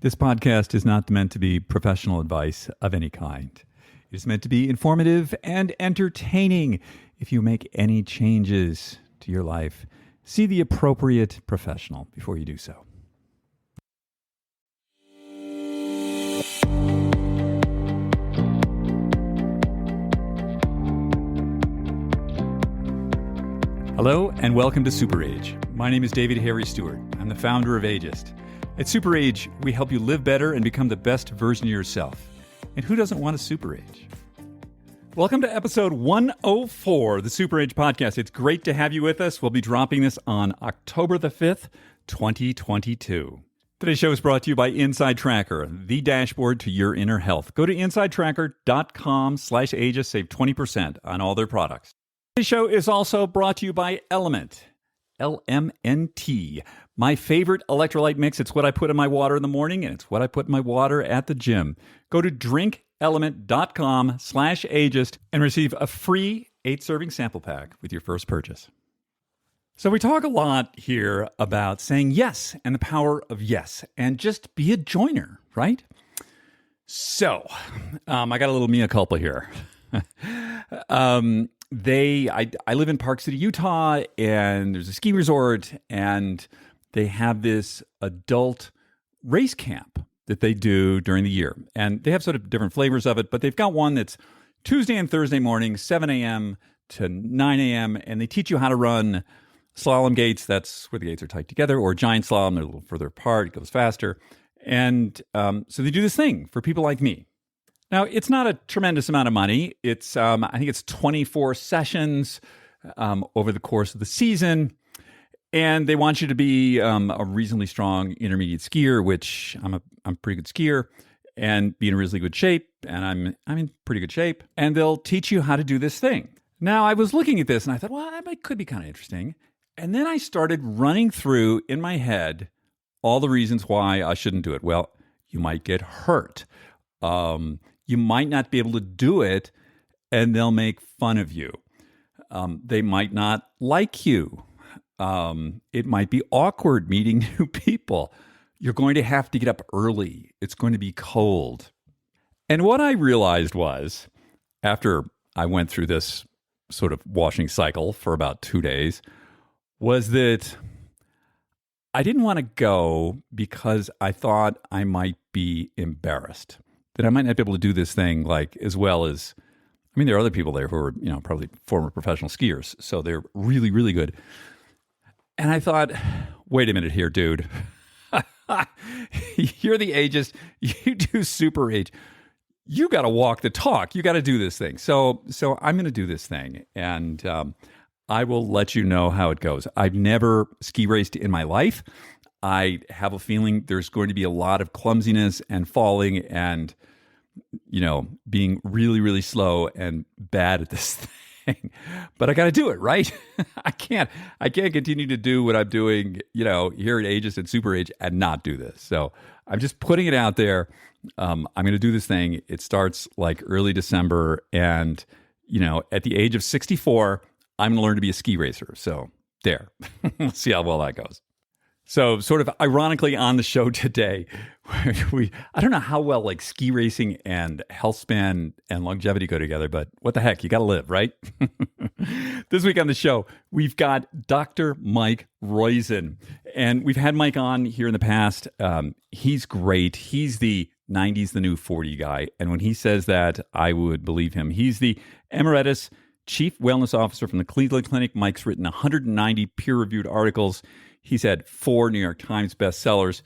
This podcast is not meant to be professional advice of any kind. It is meant to be informative and entertaining. If you make any changes to your life, see the appropriate professional before you do so. Hello and welcome to Super Age. My name is David Harry Stewart. I'm the founder of Ageist. At Super Age, we help you live better and become the best version of yourself. And who doesn't want a Super Age? Welcome to episode 104 of the Super Age podcast. It's great to have you with us. We'll be dropping this on October the 5th, 2022. Today's show is brought to you by Inside Tracker, the dashboard to your inner health. Go to insidetracker.com/Ageist, save 20% on all their products. Today's show is also brought to you by Element, LMNT, my favorite electrolyte mix. It's what I put in my water in the morning, and it's what I put in my water at the gym. Go to drinkelement.com/Ageist and receive a free 8-serving sample pack with your first purchase. So we talk a lot here about saying yes and the power of yes, and just be a joiner, right? So I got a little mea culpa here. I live in Park City, Utah, and there's a ski resort, and they have this adult race camp that they do during the year. And they have sort of different flavors of it, but they've got one that's Tuesday and Thursday morning, 7 a.m. to 9 a.m., and they teach you how to run slalom gates. That's where the gates are tight together, or giant slalom. They're a little further apart. It goes faster. And so they do this thing for people like me. Now, it's not a tremendous amount of money. It's I think it's 24 sessions over the course of the season, and they want you to be a reasonably strong intermediate skier, which I'm a pretty good skier, and be in really good shape, and I'm in pretty good shape. And they'll teach you how to do this thing. Now, I was looking at this, and I thought, well, that could be kind of interesting. And then I started running through in my head all the reasons why I shouldn't do it. Well, you might get hurt. You might not be able to do it, and they'll make fun of you. They might not like you. It might be awkward meeting new people. You're going to have to get up early. It's going to be cold. And what I realized was, after I went through this sort of washing cycle for about 2 days, was that I didn't want to go because I thought I might be embarrassed. That I might not be able to do this thing like as well as, I mean, there are other people there who are, probably former professional skiers. So they're really, really good. And I thought, wait a minute here, dude. You're the ageist. You do Super Age. You got to walk the talk. You got to do this thing. So I'm going to do this thing. And I will let you know how it goes. I've never ski raced in my life. I have a feeling there's going to be a lot of clumsiness and falling and, being really, really slow and bad at this thing. But I got to do it, right? I can't continue to do what I'm doing, here at Ageist and Super Age and not do this. So I'm just putting it out there. I'm going to do this thing. It starts like early December. And, at the age of 64, I'm going to learn to be a ski racer. So there, we'll see how well that goes. So sort of ironically on the show today, I don't know how well like ski racing and health span and longevity go together, but what the heck, you got to live, right? This week on the show, we've got Dr. Mike Roizen, and we've had Mike on here in the past. He's great. He's the 90s, the new 40 guy. And when he says that, I would believe him. He's the Emeritus Chief Wellness Officer from the Cleveland Clinic. Mike's written 190 peer-reviewed articles. He's had 4 New York Times bestsellers.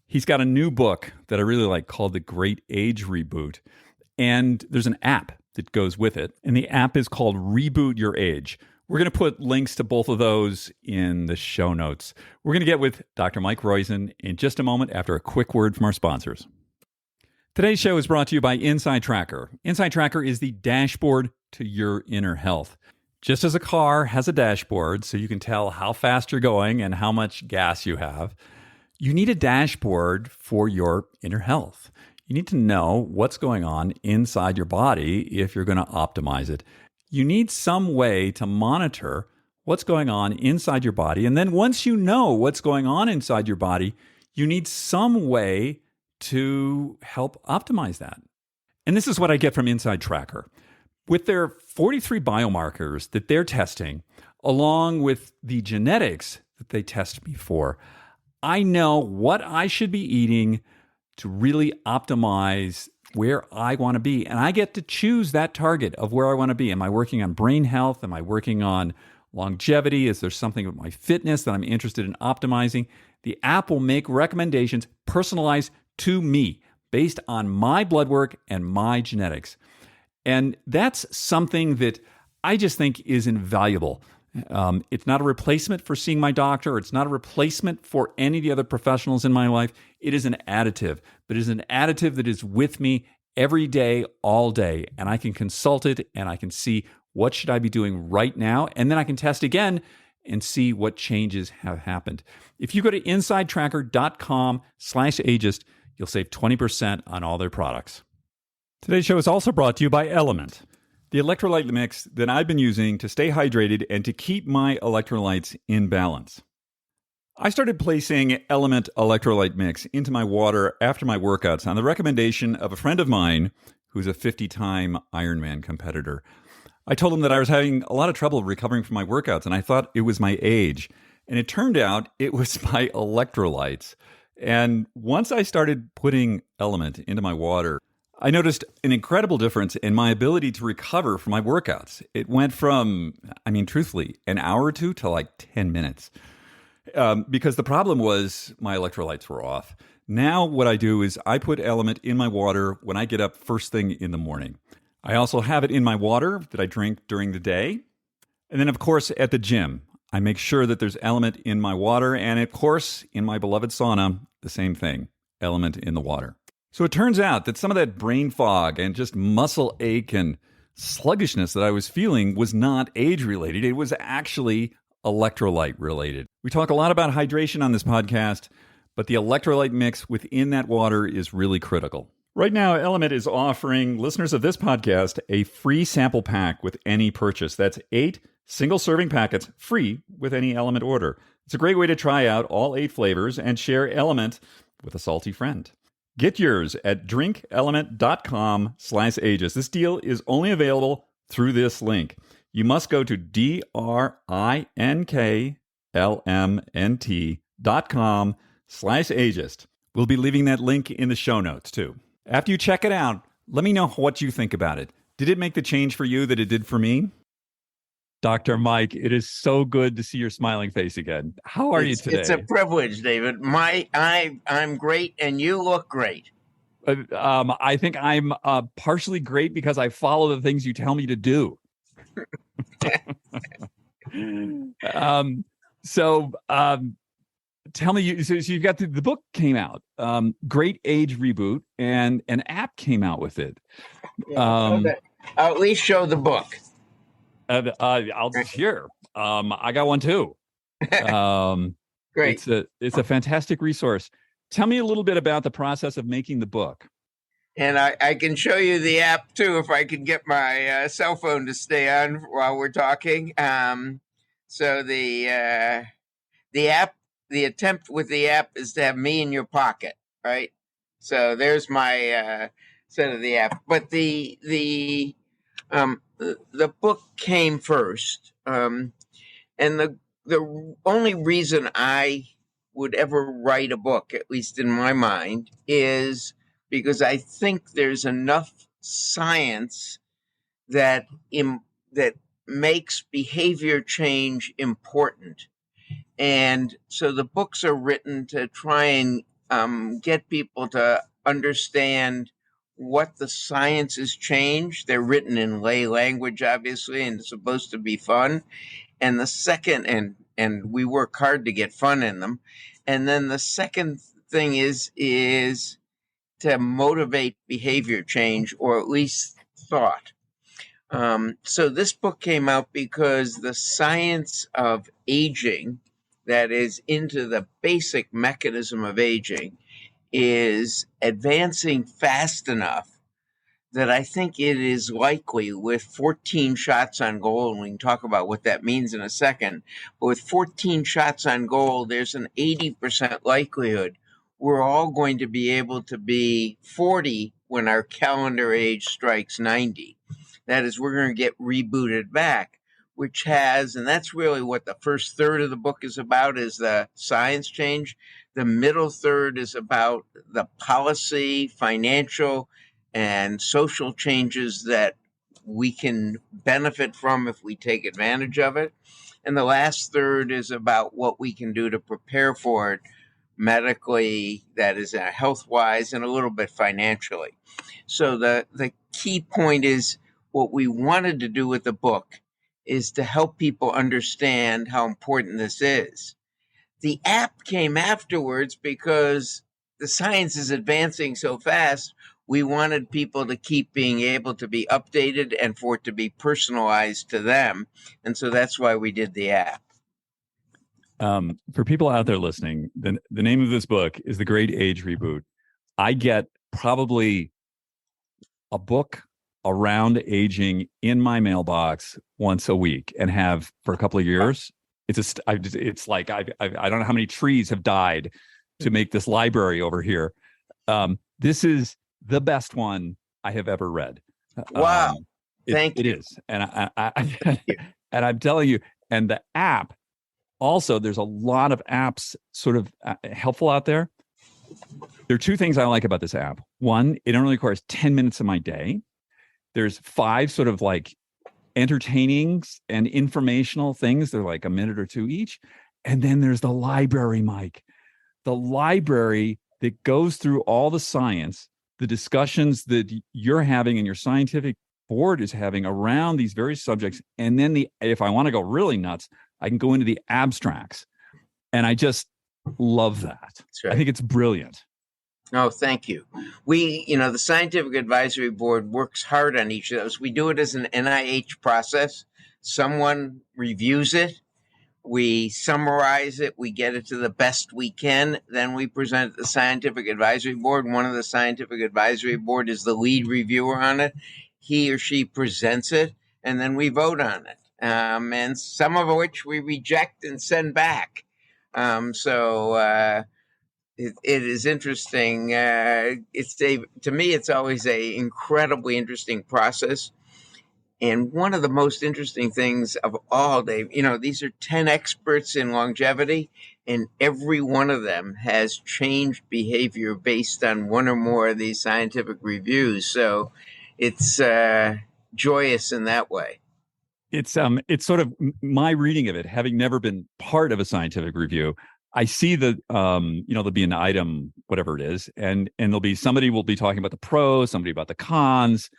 He's got a new book that I really like called The Great Age Reboot. And there's an app that goes with it. And the app is called Reboot Your Age. We're going to put links to both of those in the show notes. We're going to get with Dr. Mike Roizen in just a moment after a quick word from our sponsors. Today's show is brought to you by Inside Tracker. Inside Tracker is the dashboard to your inner health. Just as a car has a dashboard so you can tell how fast you're going and how much gas you have, you need a dashboard for your inner health. You need to know what's going on inside your body if you're going to optimize it. You need some way to monitor what's going on inside your body. And then once you know what's going on inside your body, you need some way to help optimize that. And this is what I get from Inside Tracker. With their 43 biomarkers that they're testing, along with the genetics that they test me for, I know what I should be eating to really optimize where I want to be. And I get to choose that target of where I want to be. Am I working on brain health? Am I working on longevity? Is there something with my fitness that I'm interested in optimizing? The app will make recommendations personalized to me based on my blood work and my genetics. And that's something that I just think is invaluable. It's not a replacement for seeing my doctor. It's not a replacement for any of the other professionals in my life. It is an additive, but it is an additive that is with me every day, all day. And I can consult it and I can see what should I be doing right now. And then I can test again and see what changes have happened. If you go to insidetracker.com/ageist, you'll save 20% on all their products. Today's show is also brought to you by Element, the electrolyte mix that I've been using to stay hydrated and to keep my electrolytes in balance. I started placing Element electrolyte mix into my water after my workouts on the recommendation of a friend of mine who's a 50-time Ironman competitor. I told him that I was having a lot of trouble recovering from my workouts, and I thought it was my age. And it turned out it was my electrolytes. And once I started putting Element into my water, I noticed an incredible difference in my ability to recover from my workouts. It went from, truthfully, an hour or two to like 10 minutes. Because the problem was my electrolytes were off. Now what I do is I put Element in my water when I get up first thing in the morning. I also have it in my water that I drink during the day. And then, of course, at the gym, I make sure that there's Element in my water. And, of course, in my beloved sauna, the same thing, Element in the water. So it turns out that some of that brain fog and just muscle ache and sluggishness that I was feeling was not age-related. It was actually electrolyte-related. We talk a lot about hydration on this podcast, but the electrolyte mix within that water is really critical. Right now, Element is offering listeners of this podcast a free sample pack with any purchase. That's 8 single-serving packets free with any Element order. It's a great way to try out all 8 flavors and share Element with a salty friend. Get yours at drinkelement.com/ageist. This deal is only available through this link. You must go to drinkelement.com/ageist. We'll be leaving that link in the show notes too. After you check it out, let me know what you think about it. Did it make the change for you that it did for me? Dr. Mike, it is so good to see your smiling face again. How are you today? It's a privilege, David. I'm great, and you look great. I think I'm partially great because I follow the things you tell me to do. Tell me, so you've got the book came out, Great Age Reboot, and an app came out with it. I'll at least show the book. I'll hear. I got one too. Great. It's a fantastic resource. Tell me a little bit about the process of making the book. And I can show you the app too if I can get my cell phone to stay on while we're talking. So the app, the attempt with the app is to have me in your pocket, right? So there's my set of the app. But the book came first, and the only reason I would ever write a book, at least in my mind, is because I think there's enough science that makes behavior change important. And so the books are written to try and get people to understand what the science has changed. They're written in lay language, obviously, and it's supposed to be fun. And the second, and we work hard to get fun in them. And then the second thing is to motivate behavior change, or at least thought. So this book came out because the science of aging, that is into the basic mechanism of aging, is advancing fast enough that I think it is likely, with 14 shots on goal, and we can talk about what that means in a second, but with 14 shots on goal, there's an 80% likelihood we're all going to be able to be 40 when our calendar age strikes 90. That is, we're going to get rebooted back, which has, and that's really what the first third of the book is about, is the science change. The middle third is about the policy, financial, and social changes that we can benefit from if we take advantage of it. And the last third is about what we can do to prepare for it medically, that is, health-wise, and a little bit financially. So the key point is, what we wanted to do with the book is to help people understand how important this is. The app came afterwards because the science is advancing so fast. We wanted people to keep being able to be updated and for it to be personalized to them. And so that's why we did the app. For people out there listening, the name of this book is The Great Age Reboot. I get probably a book around aging in my mailbox once a week, and have for a couple of years. It's like I don't know how many trees have died to make this library over here. This is the best one I have ever read. Wow. Thank you. It is. And I and I'm telling you, and the app also, there's a lot of apps sort of helpful out there. There are two things I like about this app. One, it only requires 10 minutes of my day. There's 5 sort of like entertaining and informational things. They're like a minute or 2 each. And then there's the library, Mike. The library that goes through all the science, the discussions that you're having and your scientific board is having around these various subjects. And then if I want to go really nuts, I can go into the abstracts. And I just love that. Right. I think it's brilliant. Oh, thank you. The Scientific Advisory Board works hard on each of those. We do it as an NIH process. Someone reviews it. We summarize it. We get it to the best we can. Then we present it to the Scientific Advisory Board. One of the Scientific Advisory Board is the lead reviewer on it. He or she presents it, and then we vote on it. And some of which we reject and send back. It is interesting. To me, it's always a incredibly interesting process. And one of the most interesting things of all, Dave, these are 10 experts in longevity, and every one of them has changed behavior based on one or more of these scientific reviews. So it's joyous in that way. It's sort of my reading of it, having never been part of a scientific review. I see that, there'll be an item, whatever it is, and there'll be somebody will be talking about the pros, somebody about the cons,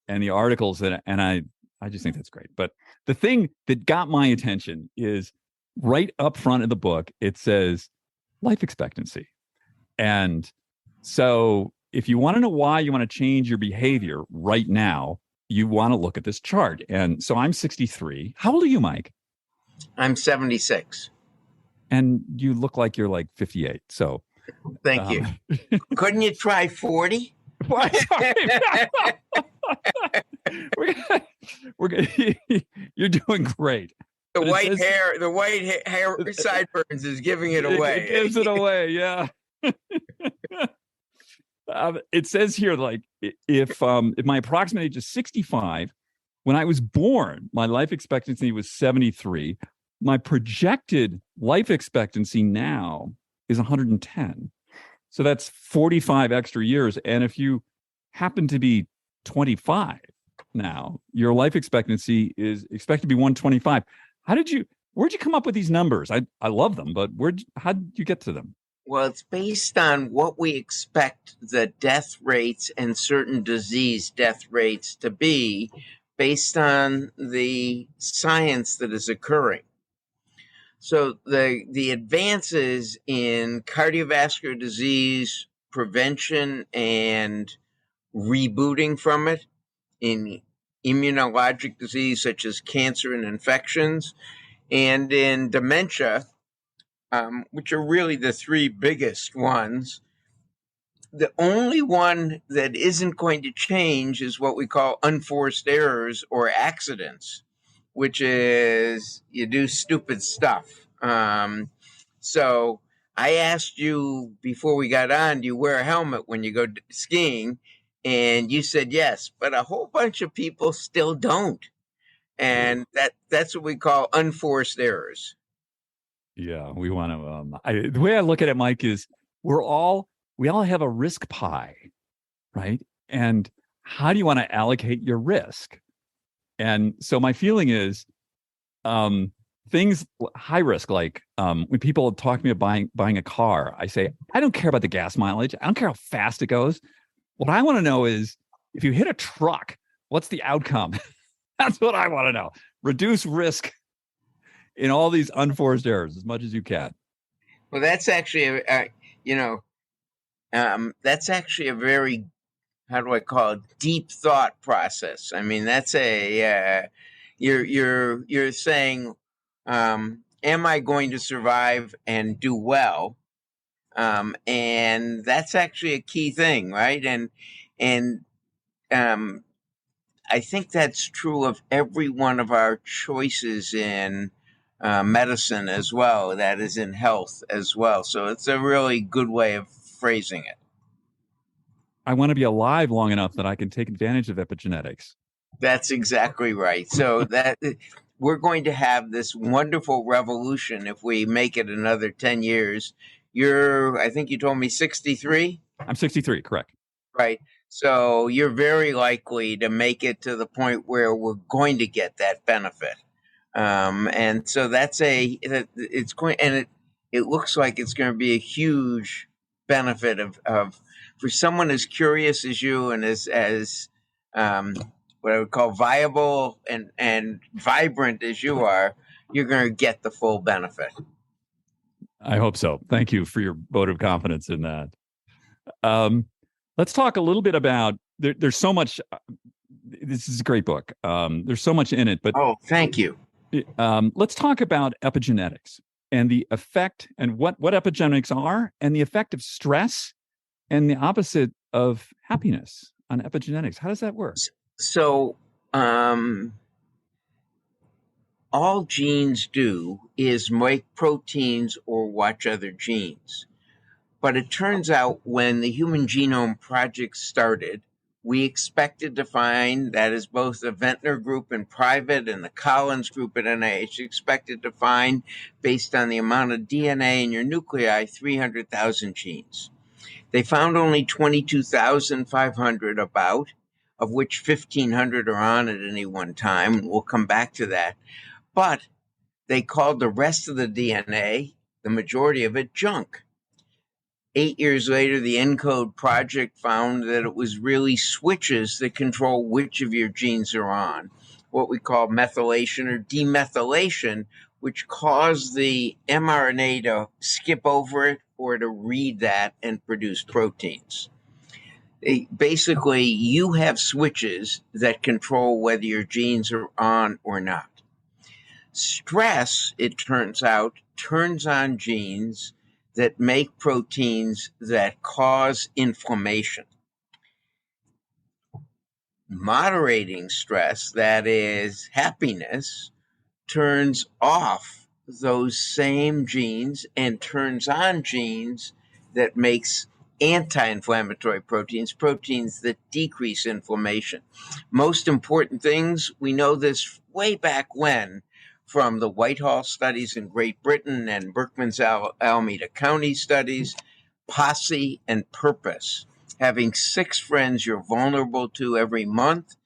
and the articles, and I just think that's great. But the thing that got my attention is right up front of the book, it says life expectancy. And so if you want to know why you want to change your behavior right now, you want to look at this chart. And so I'm 63. How old are you, Mike? I'm 76. And you look like you're like 58. So thank you. Couldn't you try 40? You're doing great. The white hair sideburns is giving it away. It gives it away, yeah. It says here, like, if my approximate age is 65, when I was born, my life expectancy was 73. My projected life expectancy now is 110. So that's 45 extra years. And if you happen to be 25 now, your life expectancy is expected to be 125. Where'd you come up with these numbers? I love them, but how did you get to them? Well, it's based on what we expect the death rates and certain disease death rates to be based on the science that is occurring. So the advances in cardiovascular disease prevention and rebooting from it, in immunologic disease such as cancer and infections, and in dementia, which are really the 3 biggest ones. The only one that isn't going to change is what we call unforced errors or accidents, which is you do stupid stuff. So I asked you before we got on, do you wear a helmet when you go skiing? And you said yes, but a whole bunch of people still don't. And that's what we call unforced errors. Yeah, we want to. The way I look at it, Mike, is we all have a risk pie, right? And how do you want to allocate your risk? And so my feeling is, things high risk, like when people talk to me about buying a car, I say I don't care about the gas mileage. I don't care how fast it goes. What I want to know is if you hit a truck, what's the outcome? That's what I want to know. Reduce risk in all these unforced errors as much as you can. Well, that's actually, that's actually a very, how do I call it, deep thought process. I mean, that's you're saying, am I going to survive and do well? And that's actually a key thing, right? And I think that's true of every one of our choices in medicine as well, that is in health as well. So it's a really good way of phrasing it. I want to be alive long enough that I can take advantage of epigenetics. That's exactly right. So that we're going to have this wonderful revolution if we make it another 10 years. I think you told me 63? I'm 63, correct. Right. So you're very likely to make it to the point where we're going to get that benefit. And so it's going, and it looks like it's going to be a huge benefit of for someone as curious as you and as what I would call viable and vibrant as you are, you're going to get the full benefit. I hope so. Thank you for your vote of confidence in that. Let's talk a little bit about there's so much. This is a great book. There's so much in it, but thank you. Let's talk about epigenetics and the effect and what epigenetics are and the effect of stress and the opposite of happiness on epigenetics. How does that work? So, all genes do is make proteins or watch other genes. But it turns out when the Human Genome Project started, we expected to find, that is both the Ventnor group in private and the Collins group at NIH, expected to find, based on the amount of DNA in your nuclei, 300,000 genes. They found only 22,500 about, of which 1,500 are on at any one time. We'll come back to that. But they called the rest of the DNA, the majority of it, junk. 8 years later, the ENCODE project found that it was really switches that control which of your genes are on, what we call methylation or demethylation, which caused the mRNA to skip over it or to read that and produce proteins. Basically, you have switches that control whether your genes are on or not. Stress, it turns out, turns on genes that make proteins that cause inflammation. Moderating stress, that is happiness, turns off those same genes and turns on genes that makes anti-inflammatory proteins that decrease inflammation. Most important things, we know this way back when, from the Whitehall studies in Great Britain and Berkman's Alameda County studies, posse and purpose. Having 6 friends you're vulnerable to every month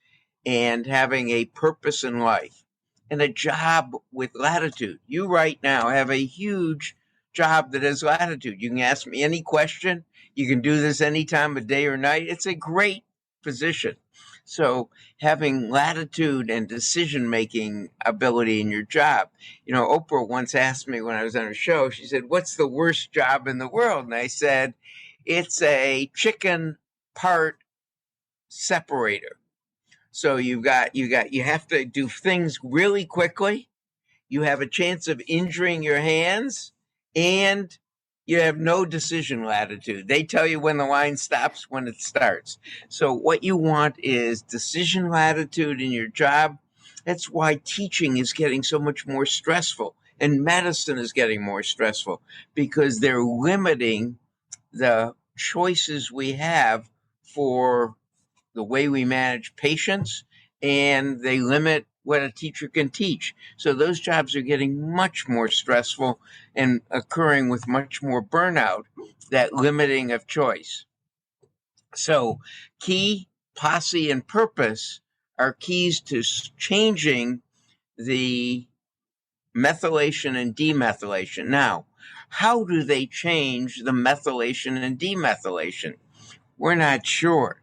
and having a purpose in life and a job with latitude. You right now have a huge job that has latitude. You can ask me any question. You can do this any time of day or night. It's a great position. So having latitude and decision-making ability in your job. Oprah once asked me when I was on her show, she said, what's the worst job in the world? And I said, it's a chicken part separator. So you have to do things really quickly. You have a chance of injuring your hands and you have no decision latitude. They tell you when the line stops, when it starts. So what you want is decision latitude in your job. That's why teaching is getting so much more stressful. And medicine is getting more stressful because they're limiting the choices we have for the way we manage patients, and they limit what a teacher can teach. So those jobs are getting much more stressful and occurring with much more burnout, that limiting of choice. So key, posse, and purpose are keys to changing the methylation and demethylation. Now, how do they change the methylation and demethylation? We're not sure,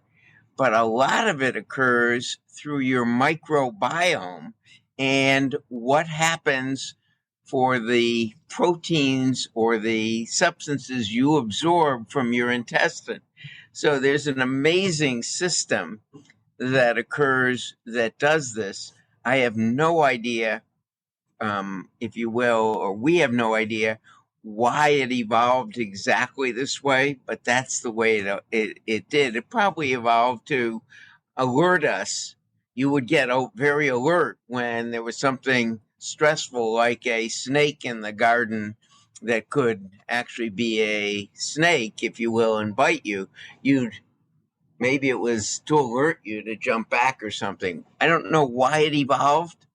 but a lot of it occurs through your microbiome and what happens for the proteins or the substances you absorb from your intestine. So there's an amazing system that occurs that does this. I have no idea, if you will, or we have no idea why it evolved exactly this way, but that's the way it did. It probably evolved to alert us. You would get very alert when there was something stressful, like a snake in the garden that could actually be a snake, if you will, and bite you. Maybe it was to alert you to jump back or something. I don't know why it evolved,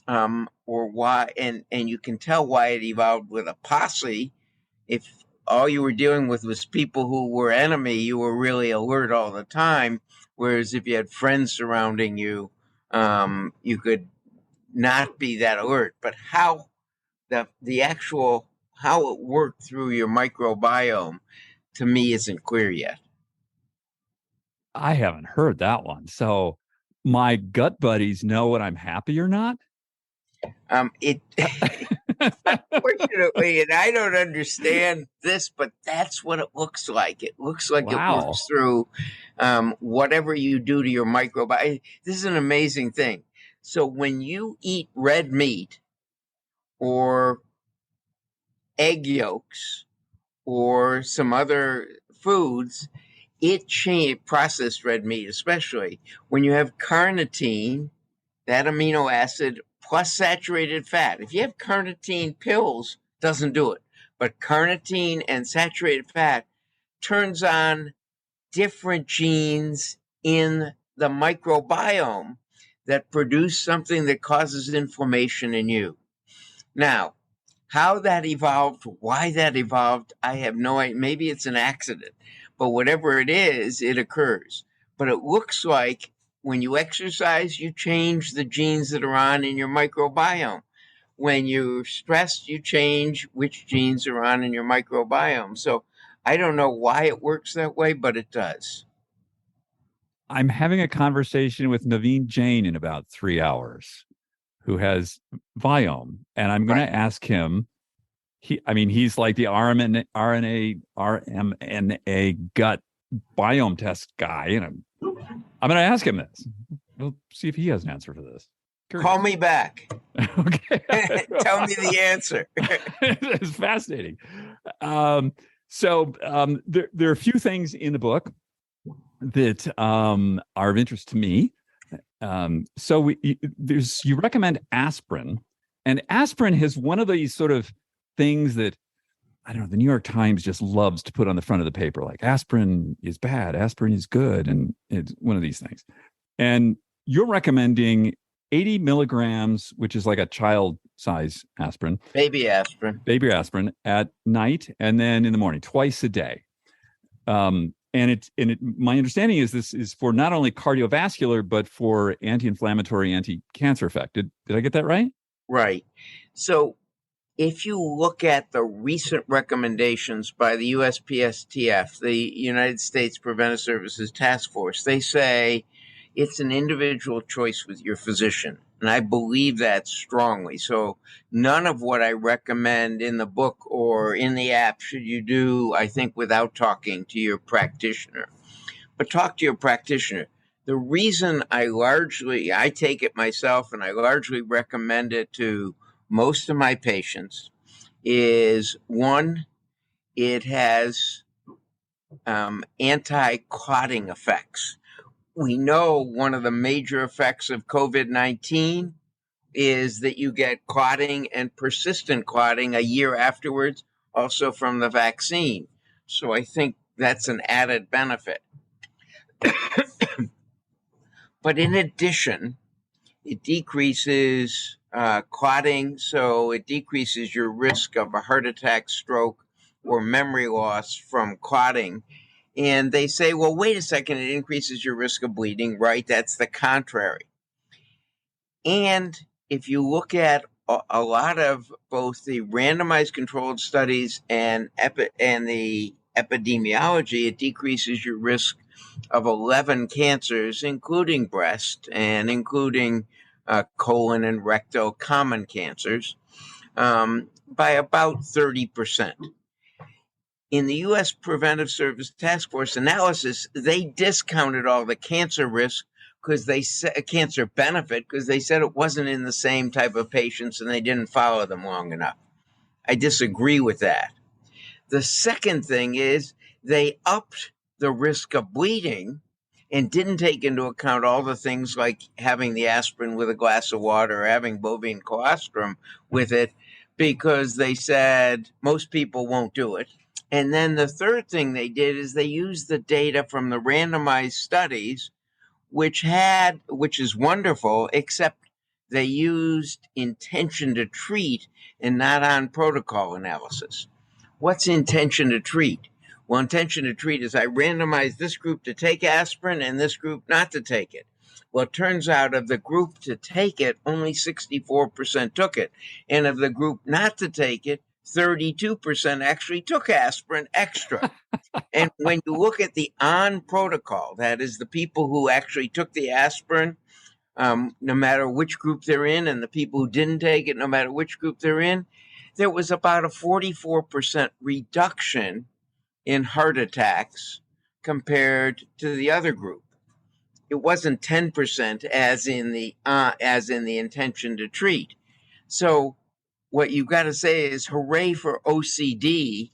or why, and you can tell why it evolved with a posse. If all you were dealing with was people who were enemy, you were really alert all the time. Whereas if you had friends surrounding you, you could not be that alert. But how the actual how it worked through your microbiome, to me, isn't clear yet. I haven't heard that one. So my gut buddies know when I'm happy or not. It Unfortunately, and I don't understand this, but that's what it looks like. It looks like it Wow. works through whatever you do to your microbiome. This is an amazing thing. So when you eat red meat or egg yolks or some other foods, it changes, processed red meat especially, when you have carnitine, that amino acid, plus saturated fat. If you have carnitine pills, doesn't do it. But carnitine and saturated fat turns on different genes in the microbiome that produce something that causes inflammation in you. Now, how that evolved, why that evolved, I have no idea. Maybe it's an accident, but whatever it is, it occurs. But it looks like when you exercise, you change the genes that are on in your microbiome. When you're stressed, you change which genes are on in your microbiome. So I don't know why it works that way, but it does. I'm having a conversation with Naveen Jain in about 3 hours, who has Viome, and I'm going Right. to ask him. He's like the RMNA gut biome test guy, and I'm going to ask him this. We'll see if he has an answer for this. Curious. Call me back. Okay. Tell me the answer. It's fascinating. So there are a few things in the book that are of interest to me. So you recommend aspirin, and aspirin has one of these sort of things that, I don't know, the New York Times just loves to put on the front of the paper, like aspirin is bad, aspirin is good, and it's one of these things. And you're recommending 80 milligrams, which is like a child size aspirin, baby aspirin at night, and then in the morning, twice a day. My understanding is this is for not only cardiovascular, but for anti-inflammatory, anti-cancer effect. Did I get that right? Right. So if you look at the recent recommendations by the USPSTF, the United States Preventive Services Task Force, they say it's an individual choice with your physician. And I believe that strongly. So none of what I recommend in the book or in the app should you do, I think, without talking to your practitioner. But talk to your practitioner. The reason I take it myself and I largely recommend it to most of my patients is, one, it has anti-clotting effects. We know one of the major effects of COVID-19 is that you get clotting and persistent clotting a year afterwards, also from the vaccine. So I think that's an added benefit. But in addition, it decreases clotting, so it decreases your risk of a heart attack, stroke, or memory loss from clotting. And they say, well, wait a second, it increases your risk of bleeding, right? That's the contrary. And if you look at a lot of both the randomized controlled studies and the epidemiology, it decreases your risk of 11 cancers, including breast and including colon and rectal common cancers, by about 30%. In the U.S. Preventive Service Task Force analysis, they discounted all the cancer risk because they said cancer benefit because they said it wasn't in the same type of patients and they didn't follow them long enough. I disagree with that. The second thing is they upped the risk of bleeding and didn't take into account all the things like having the aspirin with a glass of water or having bovine colostrum with it because they said most people won't do it. And then the third thing they did is they used the data from the randomized studies, which is wonderful, except they used intention to treat and not on protocol analysis. What's intention to treat? Well, intention to treat is I randomized this group to take aspirin and this group not to take it. Well, it turns out of the group to take it, only 64% took it. And of the group not to take it, 32% actually took aspirin extra. And when you look at the on protocol, that is the people who actually took the aspirin, no matter which group they're in, and the people who didn't take it, no matter which group they're in, there was about a 44% reduction in heart attacks compared to the other group. It wasn't 10% as in the intention to treat. So what you've got to say is hooray for OCD.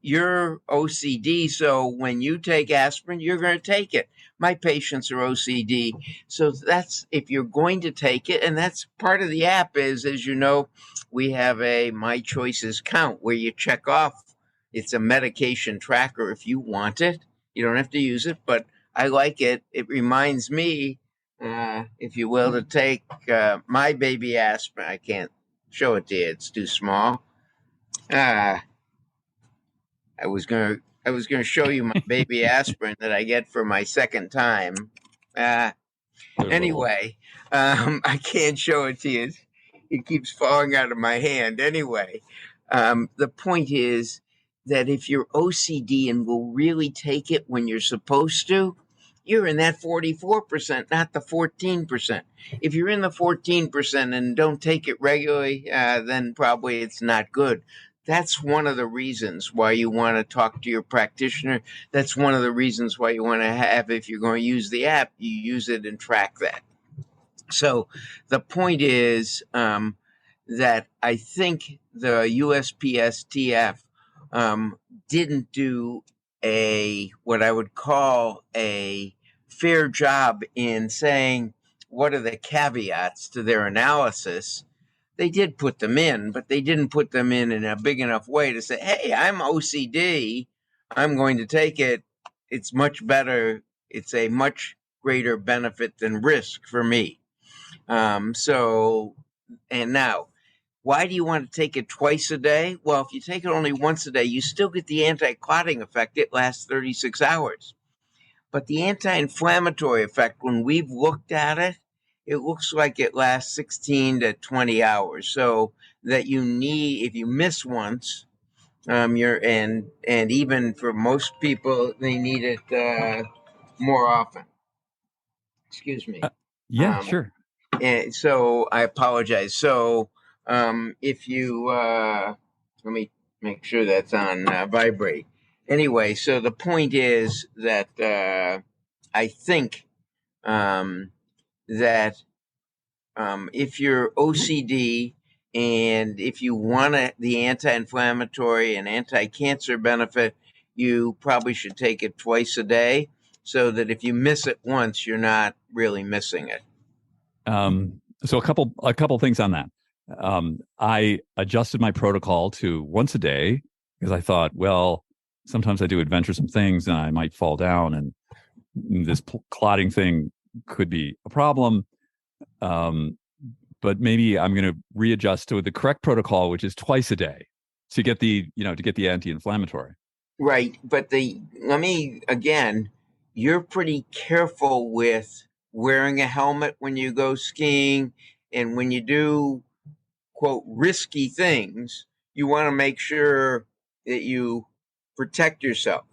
You're OCD, so when you take aspirin, you're going to take it. My patients are OCD. So that's if you're going to take it, and that's part of the app is, as you know, we have a My Choices count where you check off. It's a medication tracker if you want it. You don't have to use it, but I like it. It reminds me, if you will, to take my baby aspirin. I can't show it to you. It's too small. I was gonna show you my baby aspirin that I get for my second time. Anyway, I can't show it to you. It keeps falling out of my hand. Anyway, the point is that if you're OCD and will really take it when you're supposed to, you're in that 44%, not the 14%. If you're in the 14% and don't take it regularly, then probably it's not good. That's one of the reasons why you want to talk to your practitioner. That's one of the reasons why you want to have, if you're going to use the app, you use it and track that. So the point is that I think the USPSTF didn't do what I would call a fair job in saying what are the caveats to their analysis. They did put them in, but they didn't put them in a big enough way to say, hey, I'm OCD, I'm going to take it. It's much better. It's a much greater benefit than risk for me. And now, why do you want to take it twice a day? Well, if you take it only once a day, you still get the anti-clotting effect. It lasts 36 hours. But the anti-inflammatory effect, when we've looked at it, it looks like it lasts 16 to 20 hours. So that you need, if you miss once, and even for most people, they need it more often. Excuse me. Sure. And so I apologize. So if you let me make sure that's on vibrate. Anyway, so the point is that I think that if you're OCD and if you want the anti-inflammatory and anti-cancer benefit, you probably should take it twice a day so that if you miss it once, you're not really missing it. So a couple things on that. I adjusted my protocol to once a day because I thought, well, sometimes I do adventuresome things and I might fall down, and this clotting thing could be a problem. Um, but maybe I'm going to readjust to the correct protocol, which is twice a day, to get the anti-inflammatory. Right. But let me again, you're pretty careful with wearing a helmet when you go skiing, and when you do, quote, risky things, you want to make sure that you protect yourself.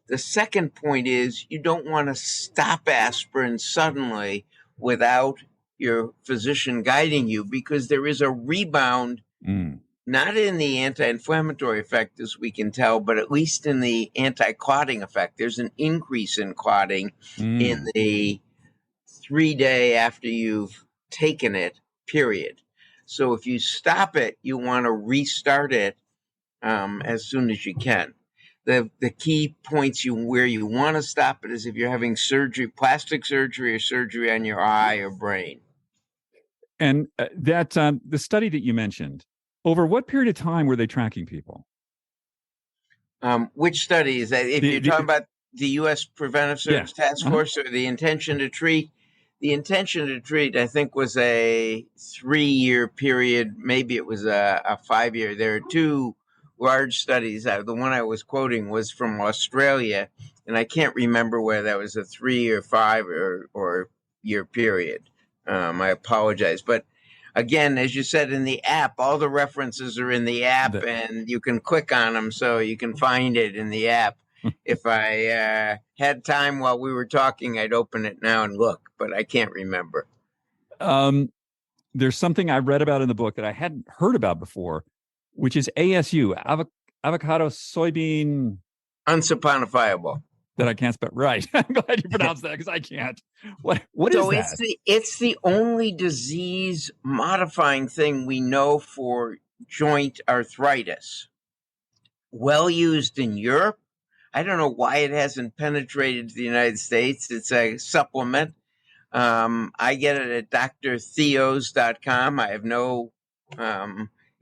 The second point is you don't want to stop aspirin suddenly without your physician guiding you, because there is a rebound, Mm. not in the anti-inflammatory effect as we can tell, but at least in the anti-clotting effect. There's an increase in clotting in Mm. the 3 day after you've taken it, period. So if you stop it, you want to restart it as soon as you can. The key points where you want to stop it is if you're having surgery, plastic surgery, or surgery on your eye or brain. And that the study that you mentioned, over what period of time were they tracking people? Which study is that? If you're talking about the U.S. Preventive Service Task Uh-huh. Force or the intention to treat, the intention to treat, I think, was a 3-year period. Maybe it was a 5-year. There are two large studies. The one I was quoting was from Australia, and I can't remember whether that was a 3 or 5 or year period. I apologize. But again, as you said in the app, all the references are in the app, and you can click on them so you can find it in the app. If I had time while we were talking, I'd open it now and look, but I can't remember. There's something I read about in the book that I hadn't heard about before, which is ASU, avocado soybean. Unsaponifiable. That I can't spell right. I'm glad you pronounced that because I can't. What is that? It's the only disease modifying thing we know for joint arthritis. Well used in Europe. I don't know why it hasn't penetrated the United States. It's a supplement. I get it at drtheos.com. I have no,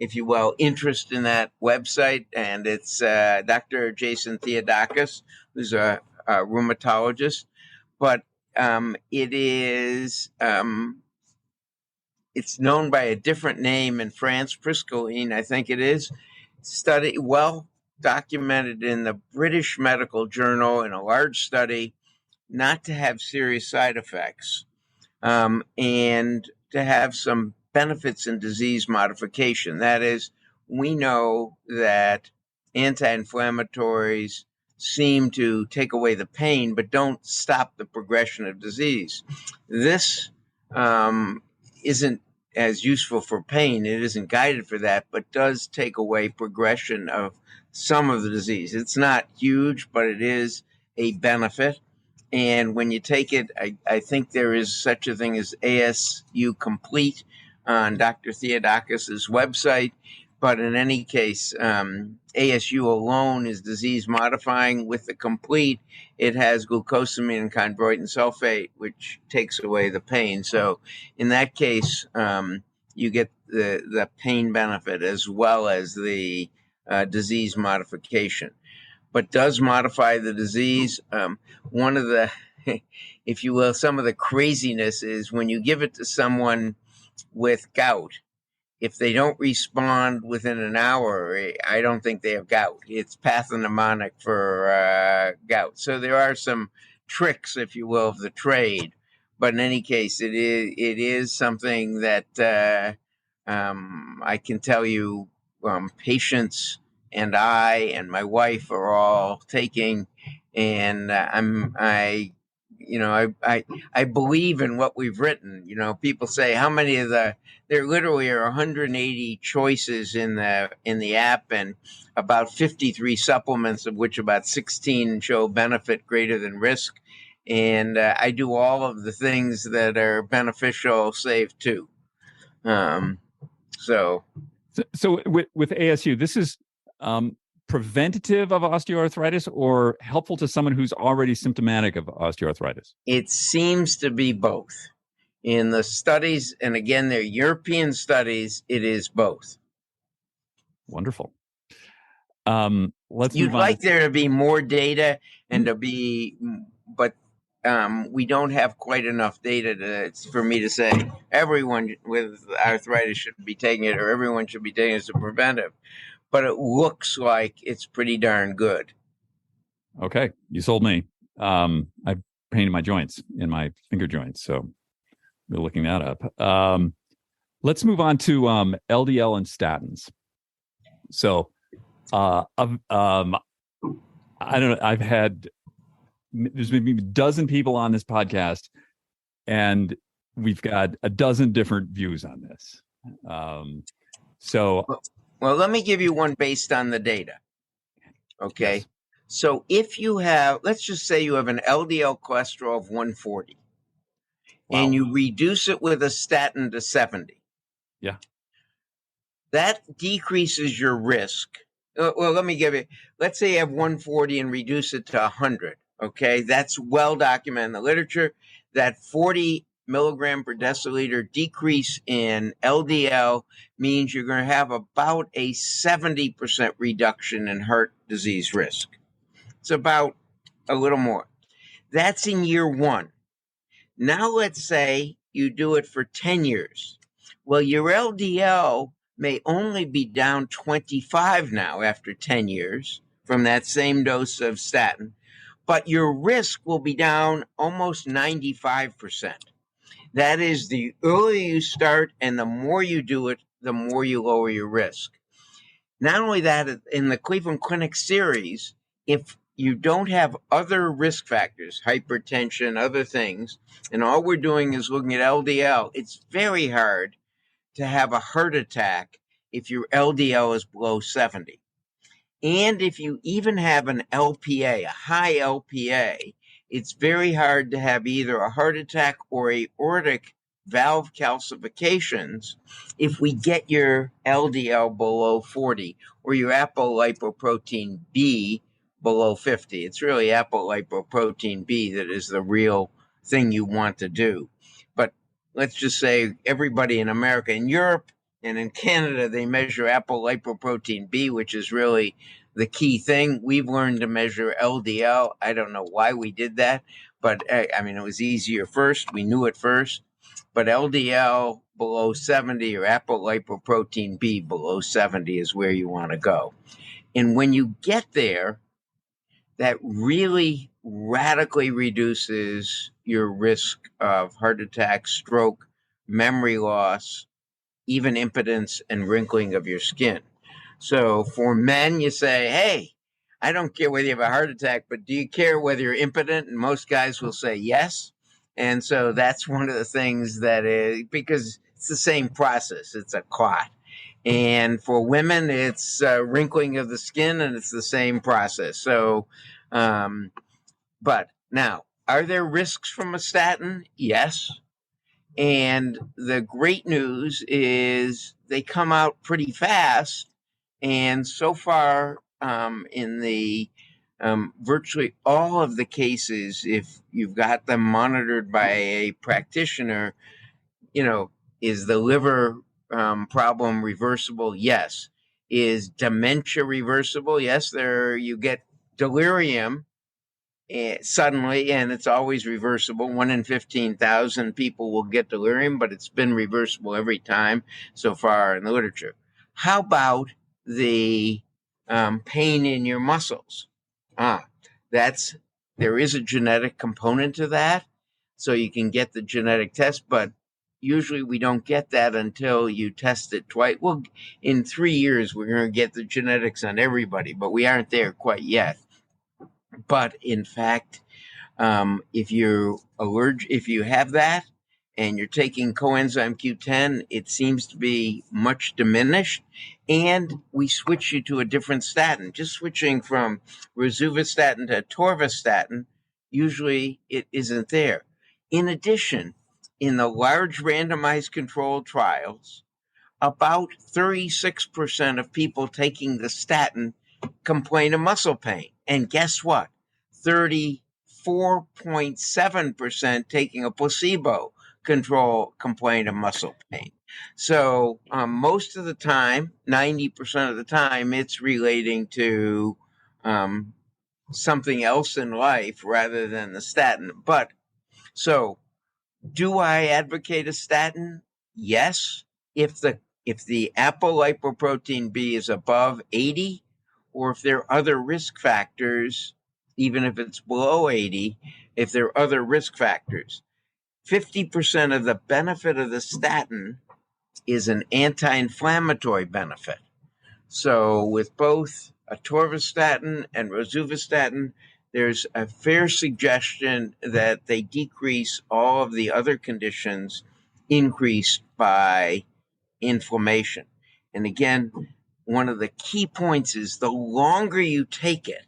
if you will, interest in that website. And it's Dr. Jason Theodakis, who's a rheumatologist. But it is, it's known by a different name in France, Priscaline, I think it is. Study well documented in the British Medical Journal in a large study, not to have serious side effects, and to have some benefits in disease modification. That is, we know that anti-inflammatories seem to take away the pain, but don't stop the progression of disease. This isn't as useful for pain. It isn't guided for that, but does take away progression of some of the disease. It's not huge, but it is a benefit. And when you take it, I think there is such a thing as ASU Complete on Dr. Theodakis' website. But in any case, ASU alone is disease modifying. With the Complete, it has glucosamine and chondroitin sulfate, which takes away the pain. So in that case, you get the pain benefit as well as the disease modification. But does modify the disease. One of the, if you will, some of the craziness is when you give it to someone with gout, if they don't respond within an hour, I don't think they have gout. It's pathognomonic for gout. So there are some tricks, if you will, of the trade. But in any case, it is something that I can tell you, patients and I and my wife are all taking, and I believe in what we've written. People say how many of there literally are 180 choices in the app, and about 53 supplements, of which about 16 show benefit greater than risk. And I do all of the things that are beneficial, save 2. So with ASU, this is preventative of osteoarthritis or helpful to someone who's already symptomatic of osteoarthritis? it seems to be both. In the studies, and again, they're European studies, it is both. Wonderful. Let's You'd move on. like there to be more data and to be, but we don't have quite enough data for me to say everyone with arthritis should be taking it or everyone should be taking it as a preventive. But it looks like it's pretty darn good. Okay, you sold me. I've painted my joints in my finger joints, so we're looking that up. Let's move on to LDL and statins. So, I don't know. There's been a dozen people on this podcast, and we've got a dozen different views on this. Well, let me give you one based on the data. Okay. Yes. So if you have, let's just say you have an LDL cholesterol of 140 and you reduce it with a statin to 70. Yeah. That decreases your risk. Well, let me give you, let's say you have 140 and reduce it to 100. Okay. That's well documented in the literature. That 40 milligram per deciliter decrease in LDL means you're going to have about a 70% reduction in heart disease risk. It's about a little more. That's in year 1. Now let's say you do it for 10 years. Well, your LDL may only be down 25 now after 10 years from that same dose of statin, but your risk will be down almost 95%. That is, the earlier you start and the more you do it, the more you lower your risk. Not only that, in the Cleveland Clinic series, if you don't have other risk factors, hypertension, other things, and all we're doing is looking at LDL, it's very hard to have a heart attack if your LDL is below 70. And if you even have an LPA, a high LPA, it's very hard to have either a heart attack or aortic valve calcifications if we get your LDL below 40 or your apolipoprotein B below 50. It's really apolipoprotein B that is the real thing you want to do. But let's just say everybody in America, in Europe, and in Canada, they measure apolipoprotein B, which is really the key thing. We've learned to measure LDL. I don't know why we did that, but I mean, it was easier first. We knew it first. But LDL below 70 or apolipoprotein B below 70 is where you want to go. And when you get there, that really radically reduces your risk of heart attack, stroke, memory loss, even impotence and wrinkling of your skin. So for men, you say, hey, I don't care whether you have a heart attack, but do you care whether you're impotent? And most guys will say yes. And so that's one of the things that is, because it's the same process. It's a clot. And for women, it's wrinkling of the skin, and it's the same process. So, but now, are there risks from a statin? Yes. And the great news is they come out pretty fast. And so far, in the virtually all of the cases, if you've got them monitored by a practitioner, is the liver problem reversible? Yes. Is dementia reversible? Yes. You get delirium suddenly, and it's always reversible. 1 in 15,000 people will get delirium, but it's been reversible every time so far in the literature. How about the pain in your muscles? There is a genetic component to that, so you can get the genetic test, but usually we don't get that until you test it twice. Well, in 3 years, we're going to get the genetics on everybody, but we aren't there quite yet. But in fact, if you're allergic, if you have that and you're taking coenzyme Q10, it seems to be much diminished. And we switch you to a different statin. Just switching from rosuvastatin to atorvastatin, usually it isn't there. In addition, in the large randomized controlled trials, about 36% of people taking the statin complain of muscle pain. And guess what? 34.7% taking a placebo complain of muscle pain. So most of the time, 90% of the time, it's relating to something else in life rather than the statin. But so, do I advocate a statin? Yes, if the apolipoprotein B is above 80, or if there are other risk factors, even if it's below 80, if there are other risk factors. 50% of the benefit of the statin is an anti-inflammatory benefit. So with both atorvastatin and rosuvastatin, there's a fair suggestion that they decrease all of the other conditions increased by inflammation. And again, one of the key points is the longer you take it,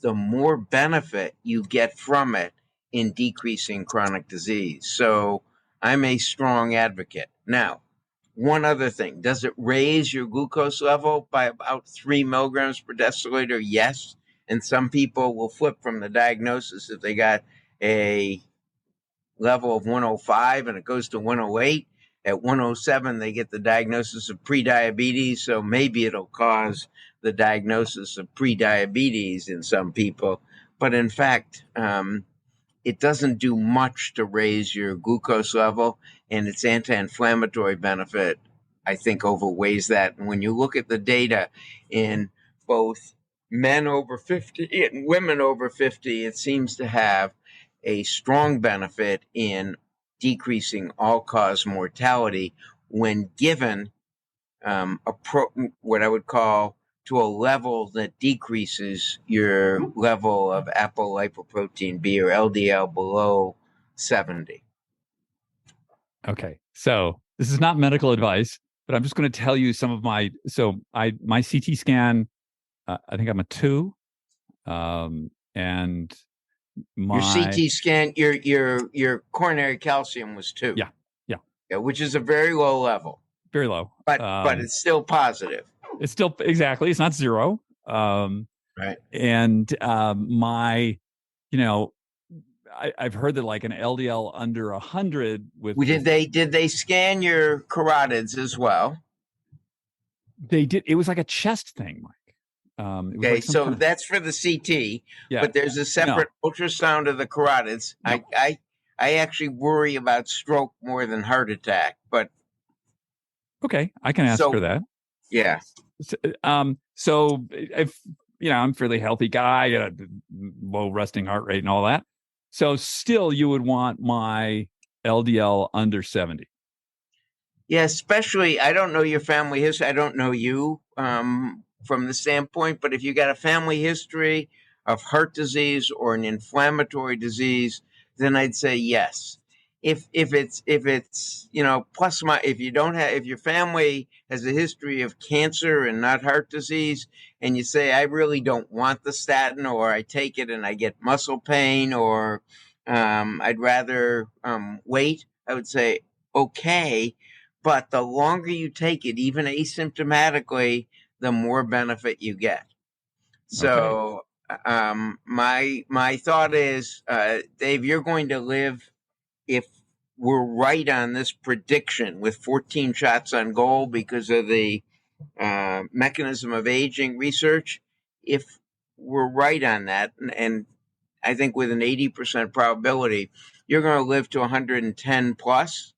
the more benefit you get from it in decreasing chronic disease. So I'm a strong advocate. Now, one other thing, does it raise your glucose level by about 3 milligrams per deciliter? Yes. And some people will flip from the diagnosis if they got a level of 105 and it goes to 108. At 107, they get the diagnosis of prediabetes. So maybe it'll cause the diagnosis of prediabetes in some people. But in fact, it doesn't do much to raise your glucose level, and its anti-inflammatory benefit, I think, overweighs that. And when you look at the data in both men over 50 and women over 50, it seems to have a strong benefit in decreasing all-cause mortality when given what I would call to a level that decreases your level of apolipoprotein B or LDL below 70. Okay. So this is not medical advice, but I'm just going to tell you some of my CT scan, I think I'm a 2. And your CT scan, your coronary calcium was 2. Yeah, which is a very low level. Very low. But it's still positive. It's still, exactly. It's not 0. Right. And I've heard that like an LDL under 100 with. Did they scan your carotids as well? They did. It was like a chest thing, Mike. Okay, so that's for the CT. Yeah. But there's a separate ultrasound of the carotids. No. I actually worry about stroke more than heart attack, but. Okay, I can ask for that. Yeah. So if I'm a fairly healthy guy, got a low resting heart rate and all that. So still, you would want my LDL under 70. Yeah, especially, I don't know your family history. I don't know you from the standpoint, but if you got a family history of heart disease or an inflammatory disease, then I'd say yes. If it's plus my, if your family has a history of cancer and not heart disease, and you say I really don't want the statin, or I take it and I get muscle pain, or I'd rather wait, I would say okay. But the longer you take it, even asymptomatically, the more benefit you get. So my thought is, Dave, you're going to live, if we're right on this prediction with 14 shots on goal because of the mechanism of aging research, if we're right on that, and I think with an 80% probability, you're going to live to 110 plus.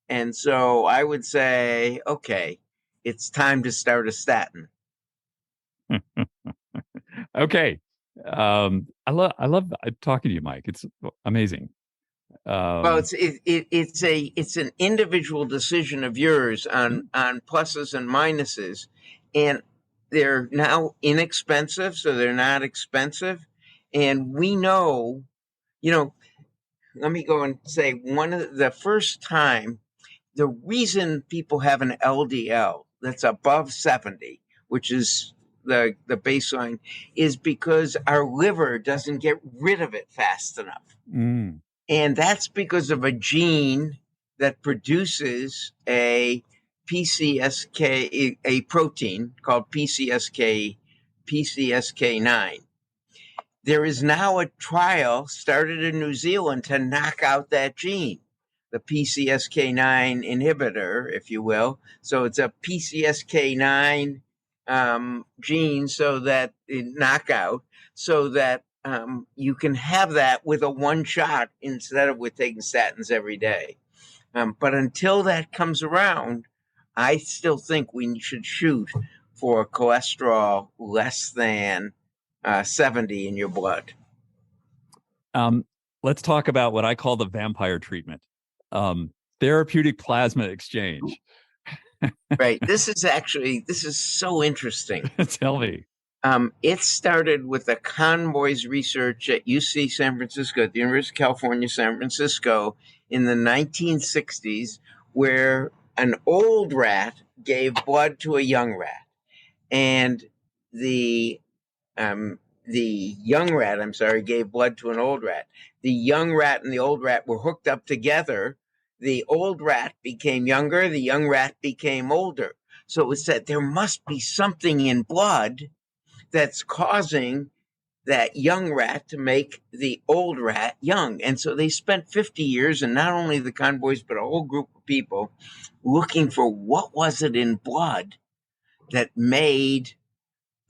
And so I would say, okay, it's time to start a statin. Okay. I love talking to you, Mike. It's amazing. Well, it's an individual decision of yours on pluses and minuses, and they're now inexpensive, so they're not expensive. And we know, let me go and say, one of the first time, the reason people have an LDL that's above 70, which is the baseline, is because our liver doesn't get rid of it fast enough. Mm. And that's because of a gene that produces a PCSK, a protein called PCSK9. There is now a trial started in New Zealand to knock out that gene. the PCSK9 inhibitor, if you will. So it's a PCSK9 gene, so that knockout, so that you can have that with a one shot instead of with taking statins every day. But until that comes around, I still think we should shoot for cholesterol less than 70 in your blood. Let's talk about what I call the vampire treatment, therapeutic plasma exchange. Right. This is so interesting. Tell me. It started with the Conboy's research at UC San Francisco, at the University of California, San Francisco, in the 1960s, where an old rat gave blood to a young rat. And the young rat, gave blood to an old rat. The young rat and the old rat were hooked up together. The old rat became younger, the young rat became older. So it was said there must be something in blood that's causing that young rat to make the old rat young. And so they spent 50 years, and not only the Conboys, but a whole group of people, looking for what was it in blood that made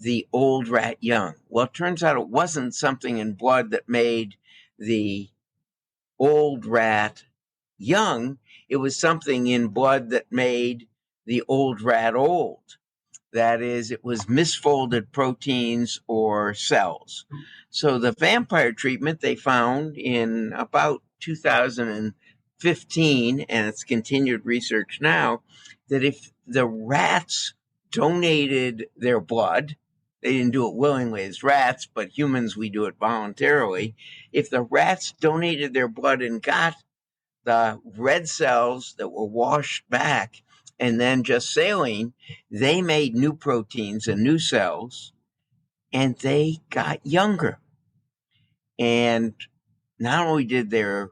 the old rat young. Well, it turns out it wasn't something in blood that made the old rat young. It was something in blood that made the old rat old. That is, it was misfolded proteins or cells. So the vampire treatment they found in about 2015, and it's continued research now, that if the rats donated their blood, they didn't do it willingly as rats, but humans, we do it voluntarily. If the rats donated their blood and got the red cells that were washed back and then just saline, they made new proteins and new cells, and they got younger. And not only did their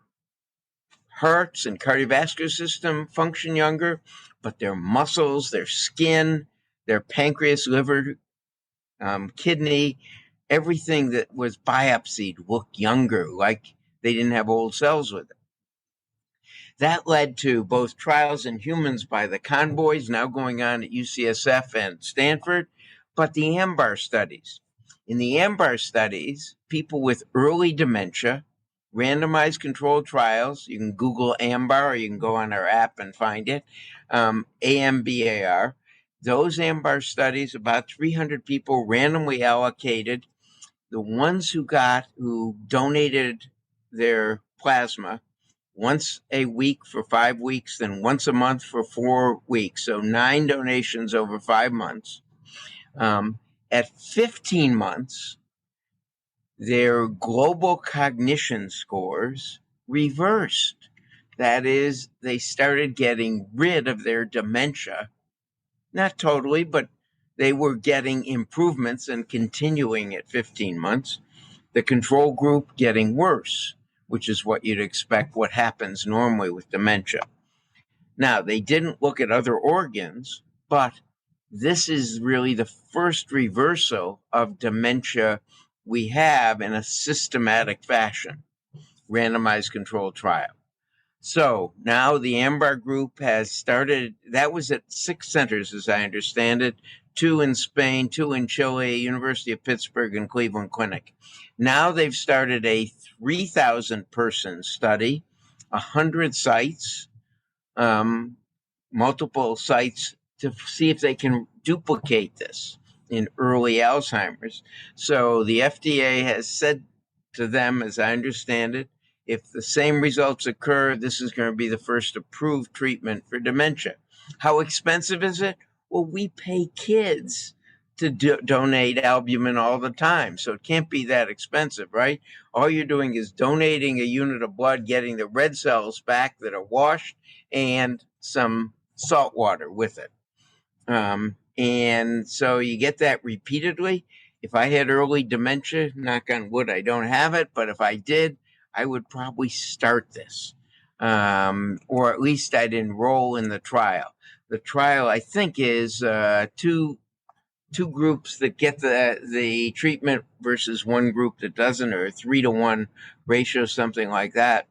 hearts and cardiovascular system function younger, but their muscles, their skin, their pancreas, liver, kidney, everything that was biopsied looked younger, like they didn't have old cells with it. That led to both trials in humans by the Conboys, now going on at UCSF and Stanford, but the AMBAR studies. In the AMBAR studies, people with early dementia, randomized controlled trials, you can Google AMBAR or you can go on our app and find it, AMBAR. Those AMBAR studies, about 300 people randomly allocated. The ones who donated their plasma once a week for 5 weeks, then once a month for 4 weeks. So 9 donations over 5 months. At 15 months, their global cognition scores reversed. That is, they started getting rid of their dementia. Not totally, but they were getting improvements and continuing at 15 months. The control group getting worse, which is what you'd expect, what happens normally with dementia. Now, they didn't look at other organs, but this is really the first reversal of dementia we have in a systematic fashion, randomized controlled trial. So now the AMBAR group has started, that was at 6 centers, as I understand it, 2 in Spain, 2 in Chile, University of Pittsburgh, and Cleveland Clinic. Now they've started a 3,000-person study, 100 sites, multiple sites, to see if they can duplicate this in early Alzheimer's. So the FDA has said to them, as I understand it, if the same results occur, this is going to be the first approved treatment for dementia. How expensive is it? Well, we pay kids to donate albumin all the time, so it can't be that expensive, right? All you're doing is donating a unit of blood, getting the red cells back that are washed, and some salt water with it. And so you get that repeatedly. If I had early dementia, knock on wood, I don't have it, but if I did, I would probably start this, or at least I'd enroll in the trial. The trial, I think, is two groups that get the treatment versus one group that doesn't, or a 3-to-1 ratio, something like that.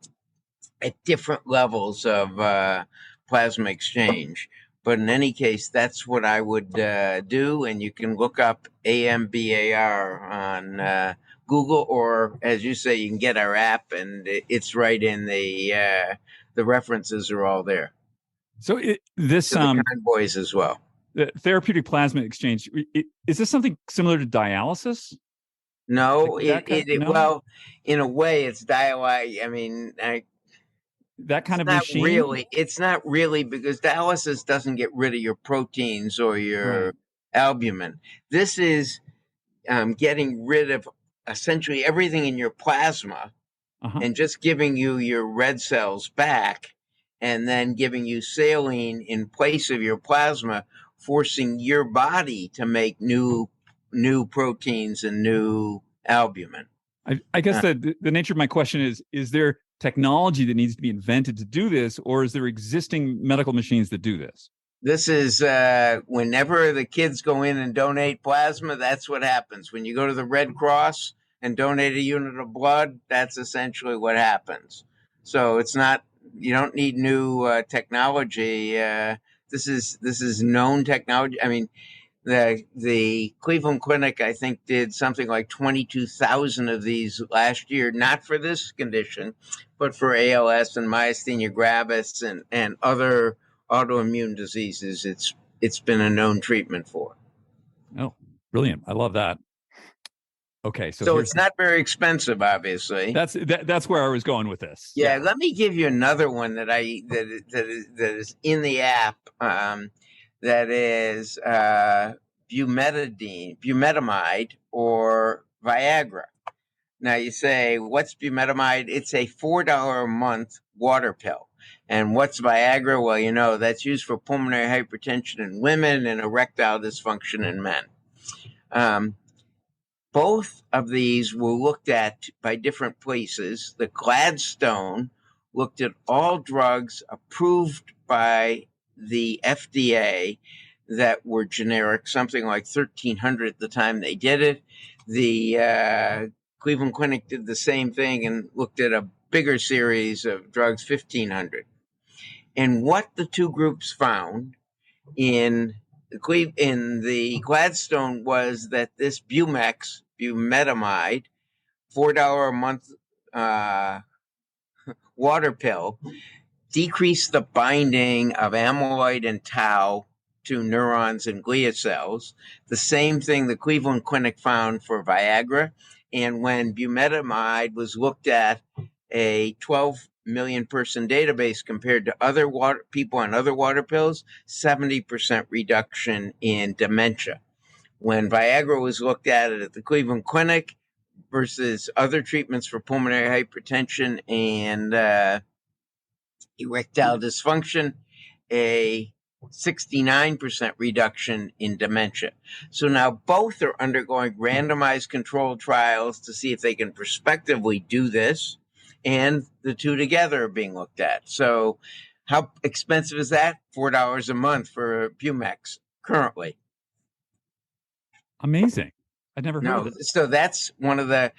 at different levels of plasma exchange. But in any case, that's what I would do. And you can look up AMBAR on Google, or as you say, you can get our app, and it's right in the references are all there. So this To the convoys as well. The therapeutic plasma exchange, is this something similar to dialysis? No, No? well, in a way, it's dialysis. I mean, that kind it's of not machine? really. It's not really, because dialysis doesn't get rid of your proteins or your albumin. This is getting rid of essentially everything in your plasma and just giving you your red cells back, and then giving you saline in place of your plasma, forcing your body to make new proteins and new albumin. I guess the nature of my question is there technology that needs to be invented to do this, or is there existing medical machines that do this? This is whenever the kids go in and donate plasma, that's what happens. When you go to the Red Cross and donate a unit of blood, that's essentially what happens. So it's not, you don't need new technology. This is known technology. I mean, the Cleveland Clinic, I think, did something like 22,000 of these last year, not for this condition, but for ALS and myasthenia gravis and other autoimmune diseases. It's been a known treatment for. Oh, brilliant. I love that. Okay, so it's not very expensive, obviously. That's where I was going with this. Yeah, let me give you another one that is in the app. That is bumetamide or Viagra. Now you say, what's bumetamide? It's a $4 a month water pill. And what's Viagra? Well, that's used for pulmonary hypertension in women and erectile dysfunction in men. Both of these were looked at by different places. The Gladstone looked at all drugs approved by the FDA that were generic, something like 1,300 at the time they did it. The Cleveland Clinic did the same thing and looked at a bigger series of drugs, 1,500. And what the two groups found in the Gladstone was that this bumetamide, $4 a month water pill, decrease the binding of amyloid and tau to neurons and glia cells. The same thing the Cleveland Clinic found for Viagra. And when bumetamide was looked at a 12 million person database compared to other people on other water pills, 70% reduction in dementia. When Viagra was looked at the Cleveland Clinic versus other treatments for pulmonary hypertension and erectile dysfunction, a 69% reduction in dementia. So now both are undergoing randomized controlled trials to see if they can prospectively do this, and the two together are being looked at. So how expensive is that? $4 a month for Bumex currently. Amazing. I'd never heard of this. So that's one of the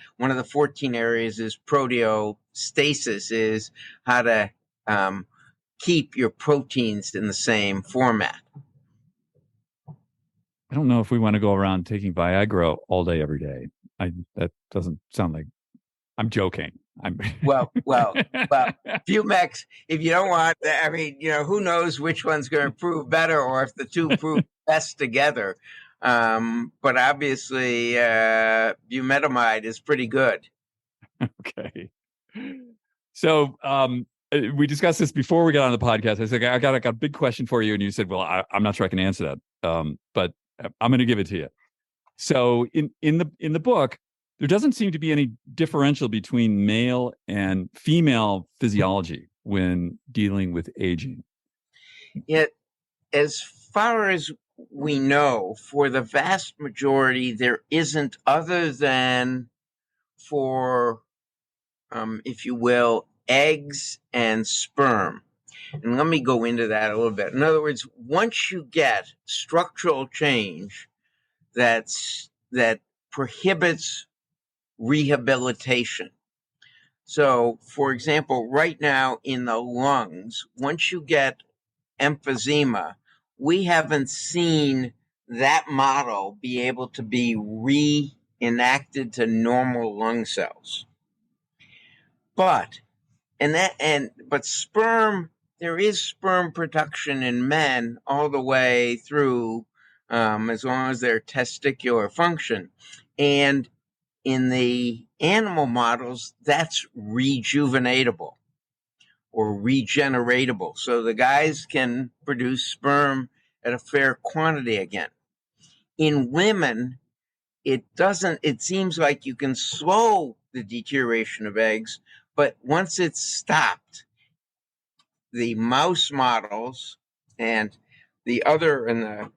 14 areas is proteostasis, is how to keep your proteins in the same format. I don't know if we want to go around taking Viagra all day, every day. That doesn't sound like. I'm joking. Well, Bumex, if you don't want, I mean, who knows which one's going to prove better, or if the two prove best together. But obviously, bumetamide is pretty good. Okay. So we discussed this before we got on the podcast. I said, I got a big question for you. And you said, well, I'm not sure I can answer that. But I'm going to give it to you. So in the book, there doesn't seem to be any differential between male and female physiology when dealing with aging. Yet, as far as we know, for the vast majority, there isn't, other than for, if you will, eggs and sperm. And let me go into that a little bit. In other words, once you get structural change that prohibits rehabilitation. So, for example, right now in the lungs, once you get emphysema, we haven't seen that model be able to be reenacted to normal lung cells. But sperm, there is sperm production in men all the way through, as long as they're testicular function. And in the animal models, that's rejuvenatable or regeneratable. So the guys can produce sperm at a fair quantity again. In women, it seems like you can slow the deterioration of eggs, but once it's stopped, the mouse models and the other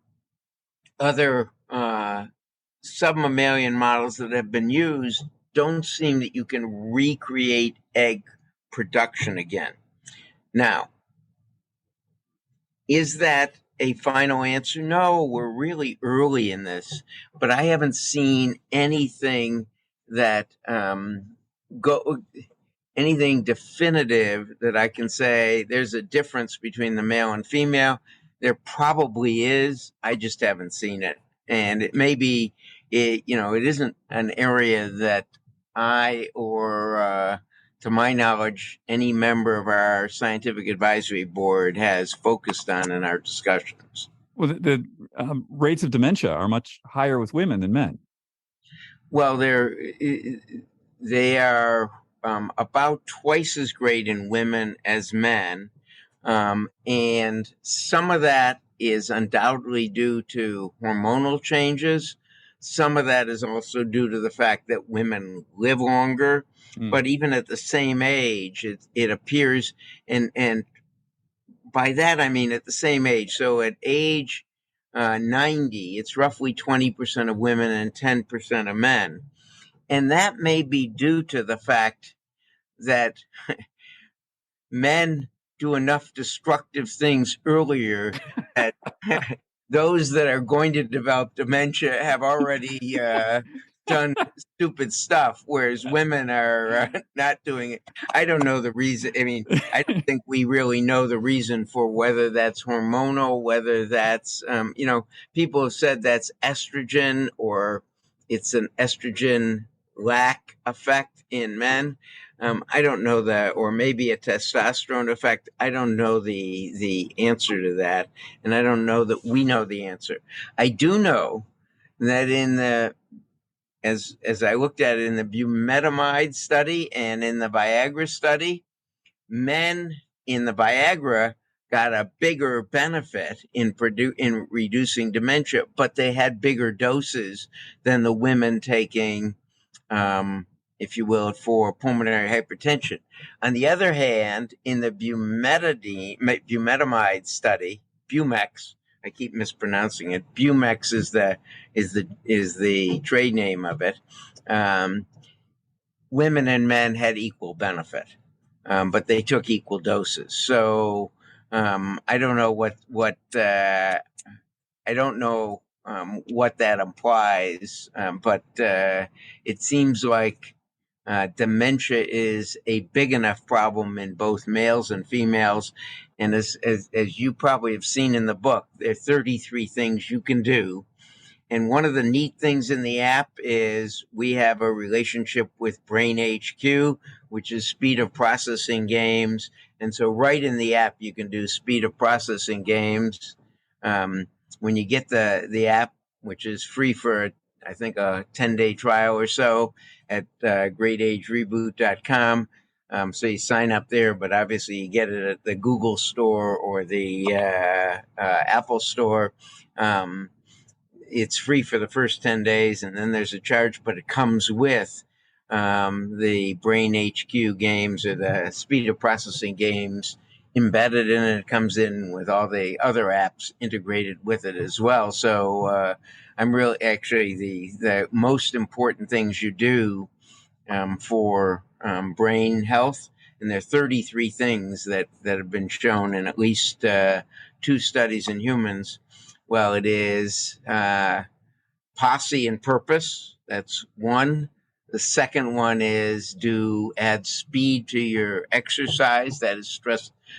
submammalian models that have been used don't seem that you can recreate egg production again. Now, is that a final answer? No, we're really early in this, but I haven't seen anything that anything definitive that I can say there's a difference between the male and female. There probably is. I just haven't seen it, and it may be it isn't an area that I or to my knowledge, any member of our scientific advisory board has focused on in our discussions. Well, the rates of dementia are much higher with women than men. Well, they are about twice as great in women as men, and some of that is undoubtedly due to hormonal changes. Some of that is also due to the fact that women live longer. But even at the same age, it appears, and by that I mean at the same age. So at age 90, it's roughly 20% of women and 10% of men. And that may be due to the fact that men do enough destructive things earlier that those that are going to develop dementia have already done stupid stuff, whereas women are not doing it. I don't know the reason. I mean, I don't think we really know the reason for whether that's hormonal, whether that's, people have said that's estrogen or it's an estrogen lack effect in men. I don't know that, or maybe a testosterone effect. I don't know the answer to that, and I don't know that we know the answer. I do know that in the as I looked at it in the bumetanide study and in the Viagra study, men in the Viagra got a bigger benefit in reducing dementia, but they had bigger doses than the women taking, if you will, for pulmonary hypertension. On the other hand, in the bumetanide study, Bumex, I keep mispronouncing it. Bumex is the trade name of it. Women and men had equal benefit, but they took equal doses. So I don't know what that implies, but it seems like dementia is a big enough problem in both males and females. And as you probably have seen in the book, there are 33 things you can do. And one of the neat things in the app is we have a relationship with Brain HQ, which is speed of processing games. And so right in the app, you can do speed of processing games. When you get the app, which is free for, I think, a 10-day trial or so at greatagereboot.com. So you sign up there, but obviously you get it at the Google store or the Apple store. It's free for the first 10 days, and then there's a charge, but it comes with the Brain HQ games or the speed of processing games embedded in it. It comes in with all the other apps integrated with it as well. So I'm really actually the most important things you do for brain health. And there are 33 things that have been shown in at least 2 studies in humans. Well, it is posse and purpose. That's one. The second one is add speed to your exercise. That is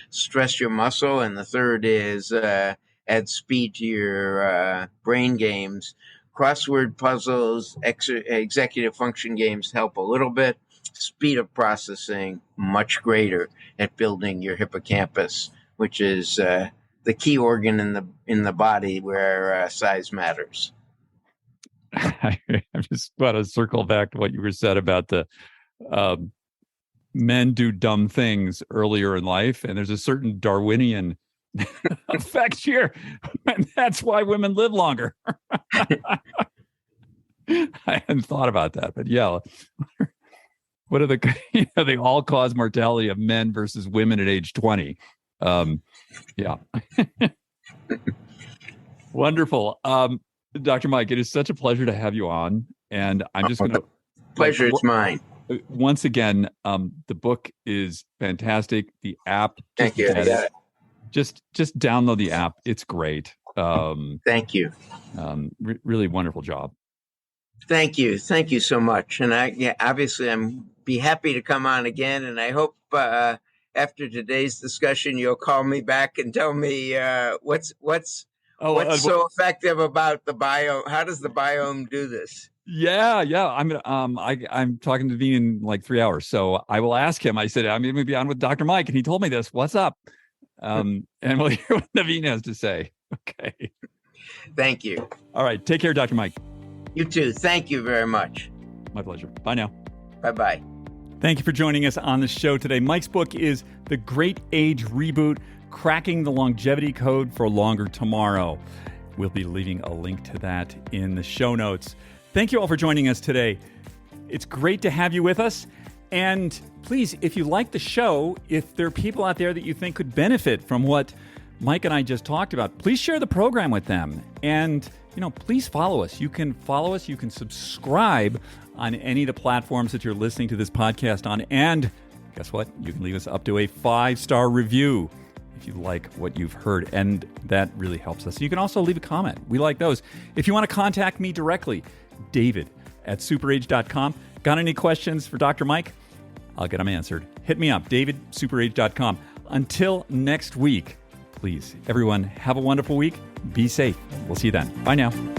stress your muscle. And the third is add speed to your brain games. Crossword puzzles, executive function games help a little bit. Speed of processing, much greater at building your hippocampus, which is the key organ in the body where size matters. I just want to circle back to what you were said about the men do dumb things earlier in life, and there's a certain Darwinian effect here, and that's why women live longer. I hadn't thought about that, but yeah, what are the all-cause mortality of men versus women at age 20? Yeah, wonderful. Dr. Mike, it is such a pleasure to have you on, and I'm just going to pleasure. It's mine. Once again, the book is fantastic. The app, thank you. Just download the app. It's great. Thank you. Really wonderful job. Thank you so much. And obviously, I'm be happy to come on again. And I hope after today's discussion, you'll call me back and tell me what's so effective about the biome. How does the biome do this? Yeah. I'm talking to Dean in like 3 hours, so I will ask him. I said I'm going to be on with Dr. Mike, and he told me this. What's up? And we'll hear what Naveen has to say. Okay. Thank you. All right. Take care, Dr. Mike. You too. Thank you very much. My pleasure. Bye now. Bye-bye. Thank you for joining us on the show today. Mike's book is The Great Age Reboot, Cracking the Longevity Code for Longer Tomorrow. We'll be leaving a link to that in the show notes. Thank you all for joining us today. It's great to have you with us. And please, if you like the show, if there are people out there that you think could benefit from what Mike and I just talked about, please share the program with them. And, please follow us. You can follow us. You can subscribe on any of the platforms that you're listening to this podcast on. And guess what? You can leave us up to a 5-star review if you like what you've heard, and that really helps us. You can also leave a comment. We like those. If you want to contact me directly, David@superage.com. Got any questions for Dr. Mike? I'll get them answered. Hit me up, David@superage.com. Until next week, please, everyone, have a wonderful week. Be safe. We'll see you then. Bye now.